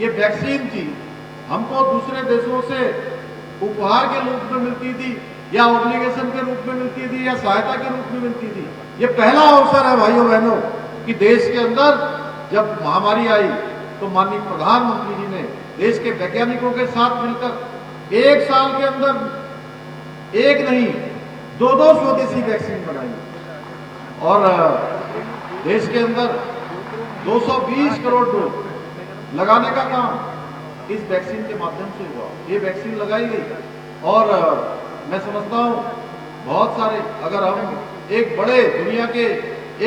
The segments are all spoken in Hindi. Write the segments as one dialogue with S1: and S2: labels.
S1: ये वैक्सीन थी हमको दूसरे देशों से उपहार के रूप में मिलती थी या ऑब्लिगेशन के रूप में मिलती थी या सहायता के रूप में मिलती थी। ये पहला अवसर है भाइयों बहनों कि देश के अंदर जब महामारी आई तो माननीय प्रधानमंत्री जी ने देश के वैज्ञानिकों के साथ मिलकर 1 साल के अंदर एक नहीं 2 स्वदेशी वैक्सीन बनाई और देश के अंदर 220 करोड़ डोज लगाने का काम इस वैक्सीन के माध्यम से हुआ। ये वैक्सीन लगाई गई और मैं समझता हूं बहुत सारे, अगर हम एक बड़े दुनिया के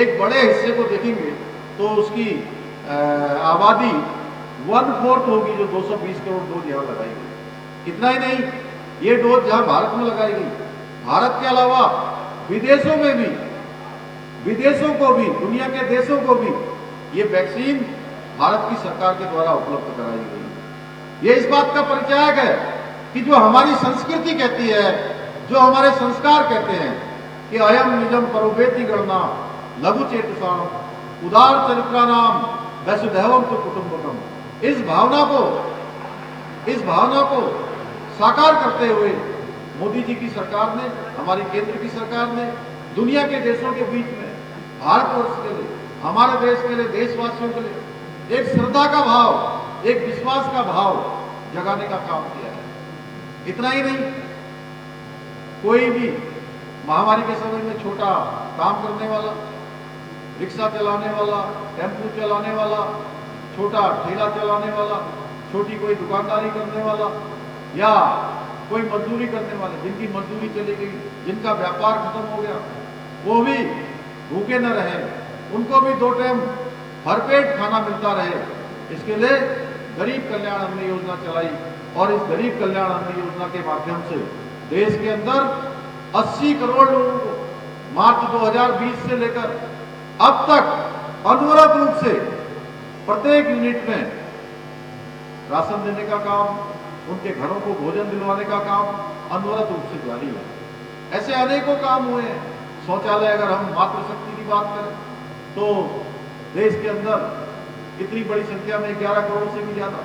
S1: एक बड़े हिस्से को देखेंगे तो उसकी आबादी 1/4 होगी जो 220 करोड़ डोज यहाँ लगाई गई। इतना ही नहीं, ये डोज जहां भारत में लगाई गई, भारत के अलावा विदेशों में भी, विदेशों को भी, दुनिया के देशों को भी ये वैक्सीन भारत की सरकार के द्वारा उपलब्ध कराई गई। ये इस बात का परिचायक है कि जो हमारी संस्कृति कहती है, जो हमारे संस्कार कहते हैं कि अयम निजम परोवेति गणना लघु चेतसाम उदार चरित्रा नाम वसुधैवम तो कुटुंबकम, इस भावना को साकार करते हुए मोदी जी की सरकार ने, हमारी केंद्र की सरकार ने दुनिया के देशों के बीच में भारतवर्ष के लिए, हमारे देश के लिए, देशवासियों के लिए एक श्रद्धा का भाव, एक विश्वास का भाव जगाने का काम किया है। इतना ही नहीं, कोई भी महामारी के समय में छोटा काम करने वाला, रिक्शा चलाने वाला, टेम्पू चलाने वाला, छोटा ठेला चलाने वाला, छोटी कोई दुकानदारी करने वाला या कोई मजदूरी करने वाले, जिनकी मजदूरी चली गई, जिनका व्यापार खत्म हो गया, वो भी भूखे न रहे, उनको भी 2 टाइम भरपेट खाना मिलता रहे, इसके लिए गरीब कल्याण अन्न योजना चलाई और इस गरीब कल्याण अन्न योजना के माध्यम से देश के अंदर 80 करोड़ लोगों को मार्च 2020 से लेकर अब तक अनवरत रूप से प्रत्येक यूनिट में राशन देने का काम, उनके घरों को भोजन दिलवाने का काम अनवरत रूप से जारी है। ऐसे अनेकों काम हुए हैं। शौचालय, अगर हम मातृशक्ति की बात करें तो देश के अंदर इतनी बड़ी संख्या में 11 करोड़ से भी ज्यादा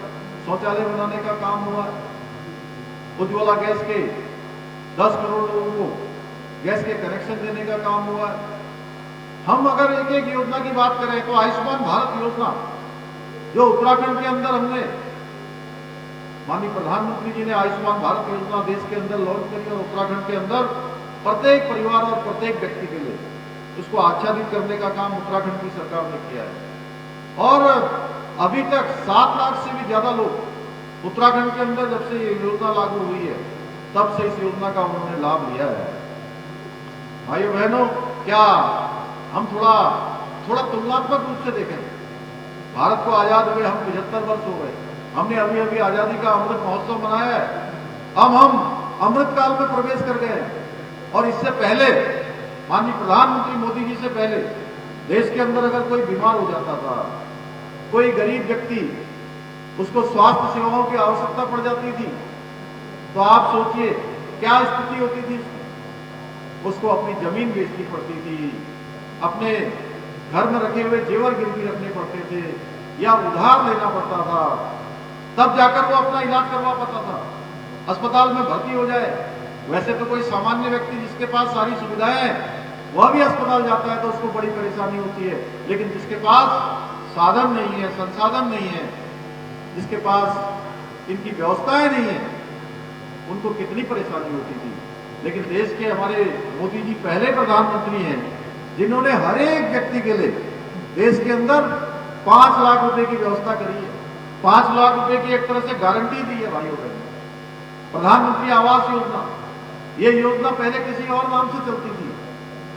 S1: शौचालय बनाने का काम हुआ है। उज्ज्वला गैस के 10 करोड़ लोगों को गैस के कनेक्शन देने का काम हुआ है। हम अगर एक एक योजना की बात करें तो आयुष्मान भारत योजना जो उत्तराखंड के अंदर हमने, माननीय प्रधानमंत्री जी ने आयुष्मान भारत योजना देश के अंदर लॉन्च करी और उत्तराखंड के अंदर प्रत्येक परिवार और प्रत्येक व्यक्ति के लिए उसको आच्छादित करने का काम उत्तराखंड की सरकार ने किया है। और अभी तक 7 लाख से भी ज्यादा लोग उत्तराखंड के अंदर जब से ये योजना लागू हुई है तब से इस योजना का उन्होंने लाभ लिया है। भाइयों बहनों, क्या हम थोड़ा तुलनात्मक रूप से देखें, भारत को आजाद हुए हम 75 वर्ष हो गए, हमने अभी अभी आजादी का अमृत महोत्सव मनाया है। अब हम अमृत काल में प्रवेश कर गए और इससे पहले माननीय प्रधानमंत्री मोदी जी से पहले देश के अंदर अगर कोई बीमार हो जाता था, कोई गरीब व्यक्ति, उसको स्वास्थ्य सेवाओं की आवश्यकता पड़ जाती थी, तो आप सोचिए क्या स्थिति होती थी। उसको अपनी जमीन बेचनी पड़ती थी, अपने घर में रखे हुए जेवर गिरवी रखने पड़ते थे या उधार लेना पड़ता था, तब जाकर वो अपना इलाज करवा पाता था, अस्पताल में भर्ती हो जाए। वैसे तो कोई सामान्य व्यक्ति जिसके पास सारी सुविधाएं हैं वह भी अस्पताल जाता है तो उसको बड़ी परेशानी होती है, लेकिन जिसके पास साधन नहीं है, संसाधन नहीं है, जिसके पास इनकी व्यवस्थाएं नहीं है, उनको कितनी परेशानी होती थी। लेकिन देश के हमारे मोदी जी पहले प्रधानमंत्री हैं जिन्होंने हर एक व्यक्ति के लिए देश के अंदर 5 लाख रुपए की व्यवस्था करी है। 5 लाख रुपए की एक तरह से गारंटी दी है भाइयों बहनों। प्रधानमंत्री आवास योजना, ये योजना पहले किसी और नाम से चलती थी,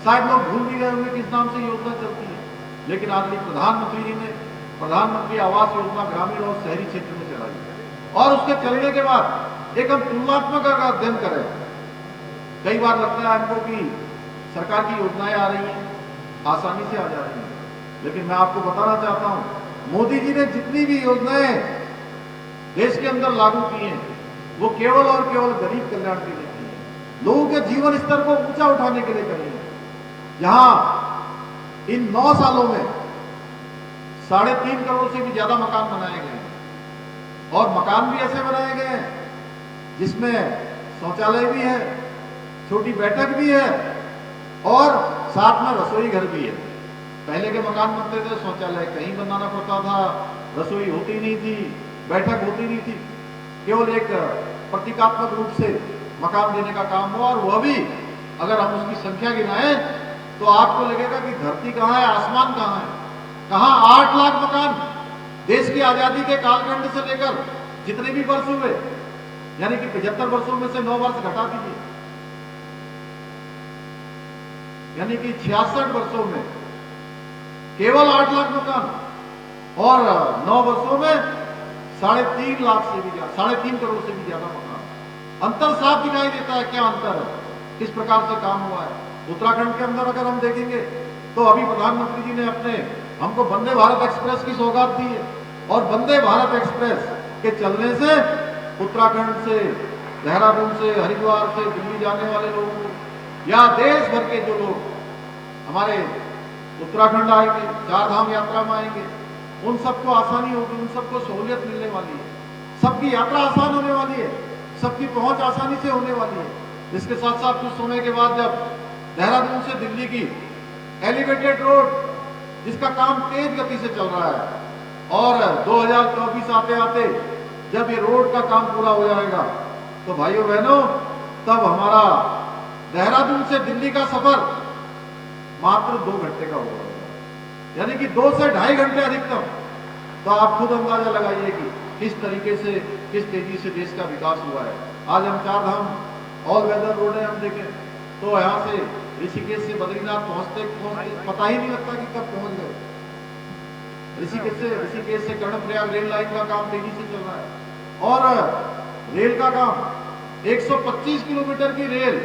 S1: शायद लोग भूल भी गए होंगे किस नाम से योजना चलती है, लेकिन आदरणीय प्रधानमंत्री जी ने प्रधानमंत्री आवास योजना ग्रामीण और शहरी क्षेत्र में चलाई। और उसके चलने के बाद एक हम तुलनात्मक अगर अध्ययन करें, कई बार लगता है हमको कि सरकार की योजनाएं आ रही हैं, आसानी से आ जा रही हैं, लेकिन मैं आपको बताना चाहता हूं मोदी जी ने जितनी भी योजनाएं देश के अंदर लागू की हैं वो केवल और केवल गरीब कल्याण के लिए की है, लोगों के जीवन स्तर को ऊंचा उठाने के लिए करी है। जहां इन 9 सालों में 3.5 करोड़ से भी ज्यादा मकान बनाए गए हैं, और मकान भी ऐसे बनाए गए हैं जिसमें शौचालय भी है, छोटी बैठक भी है और साथ में रसोई घर भी है। पहले के मकान बनते थे, शौचालय कहीं बनाना पड़ता था, रसोई होती नहीं थी, बैठक होती नहीं थी, केवल एक प्रतीकात्मक रूप से मकान देने का काम हुआ। और वह भी अगर हम उसकी संख्या गिनाएं तो आपको लगेगा कि धरती कहाँ है, आसमान कहाँ है। कहाँ 8 लाख मकान देश की आजादी के कालखंड से लेकर जितने भी वर्ष हुए, यानी कि 75 वर्षों में से 9 वर्ष घटा दीजिए, यानी कि 66 वर्षों में केवल 8 लाख मकान और 9 वर्षों में 3.5 लाख से भी ज्यादा, 3.5 करोड़ से भी ज्यादा मकान। अंतर साफ दिखाई देता है। क्या अंतर है, किस प्रकार से काम हुआ है। उत्तराखंड के अंदर अगर हम देखेंगे तो अभी प्रधानमंत्री जी ने हमको वंदे भारत एक्सप्रेस की सौगात दी है और वंदे भारत एक्सप्रेस के चलने से उत्तराखंड से, देहरादून से, हरिद्वार से दिल्ली जाने वाले लोगों को या देश भर के जो लोग हमारे उत्तराखंड आएंगे, 4 धाम यात्रा में आएंगे, उन सबको आसानी होगी, उन सबको सहूलियत मिलने वाली है, सबकी यात्रा आसान होने वाली है, सबकी पहुंच आसानी से होने वाली है। इसके साथ साथ कुछ समय के बाद जब देहरादून से दिल्ली की एलिवेटेड रोड, जिसका काम तेज गति से चल रहा है, और 2024 आते आते जब ये रोड का काम पूरा हो जाएगा तो भाइयों बहनों, तब हमारा देहरादून से दिल्ली का सफर मात्र 2 घंटे का होगा, यानी कि 2 से 2.5 घंटे अधिकतम। तो आप खुद अंदाजा लगाइए कि किस तरीके से, किस तेजी से देश का विकास हुआ है। आज हम 4 धाम ऑल वेदर रोड है, हम देखें तो यहाँ से ऋषिकेश से बद्रीनाथ पहुंचते पता ही नहीं लगता कि कब पहुंच गए। ऋषिकेश से कर्णप्रयाग रेल लाइन का काम तेजी से चल रहा है और रेल का काम 125 किलोमीटर की रेल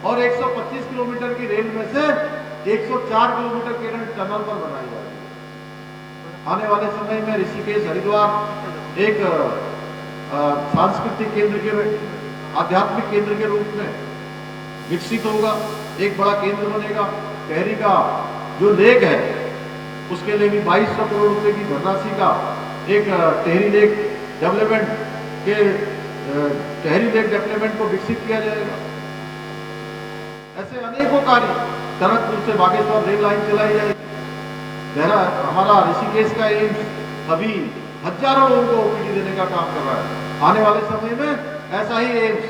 S1: और 125 किलोमीटर की रेल में से 104 किलोमीटर केरल टनल पर बनाई जा रही है। आने वाले समय में ऋषिकेश हरिद्वार एक सांस्कृतिक केंद्र के, आध्यात्मिक केंद्र के रूप में विकसित होगा, एक बड़ा केंद्र बनेगा। टेहरी का जो लेक है उसके लिए भी 2200 करोड़ रुपए की धनराशि का एक टेहरी लेक डेवलपमेंट के टेहरी लेक डेवलपमेंट को विकसित किया जाएगा। ऐसे अनेकों कार्य, टनकपुर से बागेश्वर रेल लाइन चलाई जाएगी। हमारा ऋषिकेश का एम्स अभी हजारों लोगों को ओपीडी देने का काम कर रहा है। आने वाले समय में ऐसा ही एम्स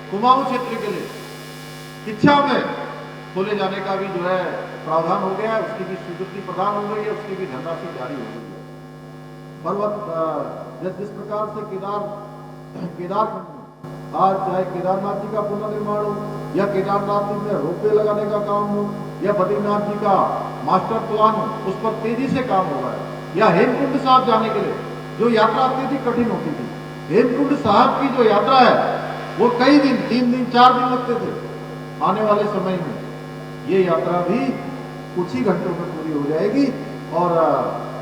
S1: कुमाऊं क्षेत्र के लिए इच्छा में खोले जाने का भी जो है प्रावधान हो गया है, उसकी भी स्वीकृति प्रदान हो गई है, उसकी भी धनराशि जारी हो गई है। पर्वत जिस प्रकार से केदारखंड में आज चाहे केदारनाथ जी का पुनर्निर्माण हो या केदारनाथ जी में रोपवे लगाने का काम हो या बद्रीनाथ जी का मास्टर प्लान हो, उस पर तेजी से काम हो रहा है। या हेमकुंड साहब जाने के लिए जो यात्रा अत्यधिक कठिन होती थी, हेमकुंड साहब की जो यात्रा है वो कई दिन, 3 दिन 4 दिन लगते थे। आने वाले समय में ये यात्रा भी कुछ ही घंटों में पूरी हो जाएगी और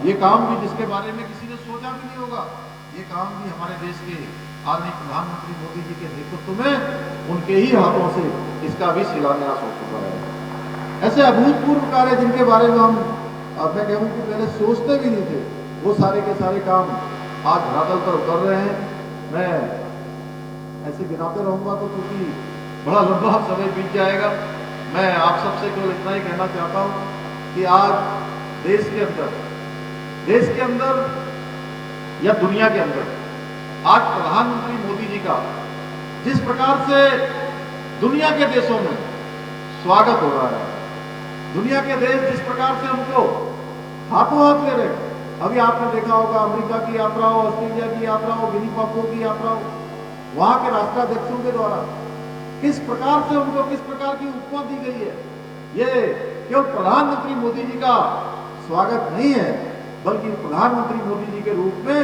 S1: ये काम भी जिसके बारे में किसी ने सोचा भी नहीं होगा, ये काम भी हमारे देश के आदरणीय प्रधानमंत्री मोदी जी के नेतृत्व में उनके ही हाथों से इसका भी शिलान्यास हो चुका है। ऐसे अभूतपूर्व कार्य जिनके बारे में हम मैं कहूँ कि पहले सोचते भी नहीं थे, वो सारे के सारे काम आज धरातल पर उतर रहे हैं। मैं ऐसे गिनाते रहूंगा तो क्योंकि बड़ा लंबा समय बीत जाएगा। मैं आप सबसे केवल इतना ही कहना चाहता हूं कि आज देश के अंदर या दुनिया के अंदर आज प्रधानमंत्री मोदी जी का जिस प्रकार से दुनिया के देशों में स्वागत हो रहा है, दुनिया के देश जिस प्रकार से हमको हाथों हाथ ले रहे हैं। अभी आपने देखा होगा अमेरिका की यात्रा हो, ऑस्ट्रेलिया की यात्रा हो, गिनी पापुआ की यात्रा हो, वहां के राष्ट्राध्यक्षों के द्वारा किस प्रकार से उनको किस प्रकार की उपमा दी गई है। ये केवल प्रधानमंत्री मोदी जी का स्वागत नहीं है, बल्कि प्रधानमंत्री मोदी जी के रूप में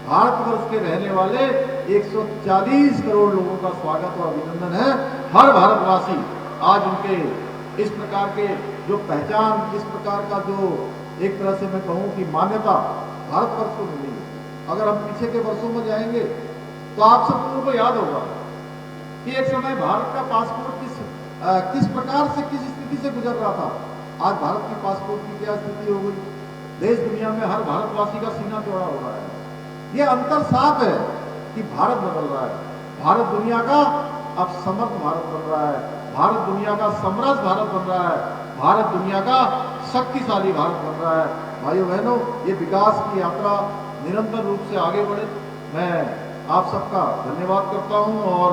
S1: भारतवर्ष के रहने वाले 140 करोड़ लोगों का स्वागत और अभिनंदन है। हर भारतवासी आज उनके इस प्रकार के जो पहचान, इस प्रकार का जो एक तरह से मैं कहूं कि मान्यता भारतवर्ष को मिली है। अगर हम पीछे के वर्षों में जाएंगे तो आप सब लोगों को याद होगा कि एक समय भारत का पासपोर्ट किस प्रकार से, किस स्थिति से गुजर रहा था। आज भारत की पासपोर्ट की क्या स्थिति हो गई। देश दुनिया में हर भारतवासी का सीना चौड़ा हो रहा है। ये अंतर साफ है कि भारत बदल रहा है। भारत दुनिया का अब समर्थ भारत बन रहा है, भारत दुनिया का समरस भारत बन रहा है, भारत दुनिया का शक्तिशाली भारत बन रहा है। भाइयों बहनों, ये विकास की यात्रा निरंतर रूप से आगे बढ़े, मैं आप सबका धन्यवाद करता हूं। और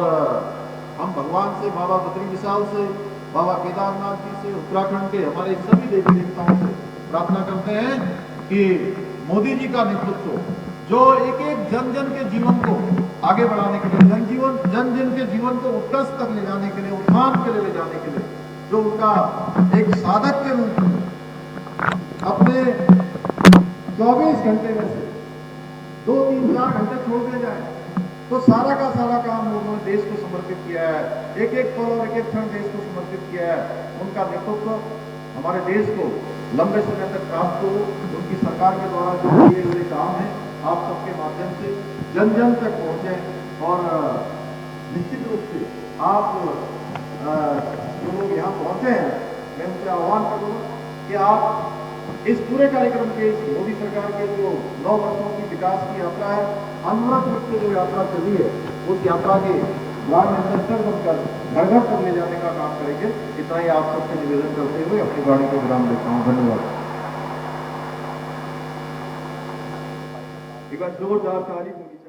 S1: हम भगवान से, बाबा बद्री विशाल से, बाबा केदारनाथ जी से, उत्तराखंड के हमारे सभी देवी देवताओं से प्रार्थना करते हैं कि मोदी जी का नेतृत्व जो एक एक जन जन के जीवन को आगे बढ़ाने के लिए, जन जन के जीवन को उत्कर्ष तक ले जाने के लिए, उत्थान के लिए ले जाने के लिए, जो उनका एक साधक के रूप में अपने 24 घंटे में से 2, 3, 4 घंटे छोड़ दिए जाए तो सारा का सारा काम उन्होंने देश को समर्पित किया है, एक एक पल और एक एक क्षण देश को समर्पित किया है। उनका नेतृत्व हमारे देश को लंबे समय तक प्राप्त हो, उनकी सरकार के द्वारा जो किए हुए काम है आप सबके माध्यम से जन जन तक पहुंचे। और निश्चित रूप से आप जो लोग यहाँ पहुंचे हैं, मैं उनसे आह्वान करूँगा कि आप इस पूरे कार्यक्रम के, इस मोदी सरकार के जो 9 वर्षों की विकास की यात्रा है, अनवरत रूप से जो यात्रा चली है, उस यात्रा के ग्राम एम्बेसडर बनकर घर घर तक ले जाने का काम करेंगे। इतना ही आप सबसे निवेदन करते हुए अपनी गाड़ी को विराम देता हूँ। धन्यवाद। एक बार जोरदार ताली होनी चाहिए।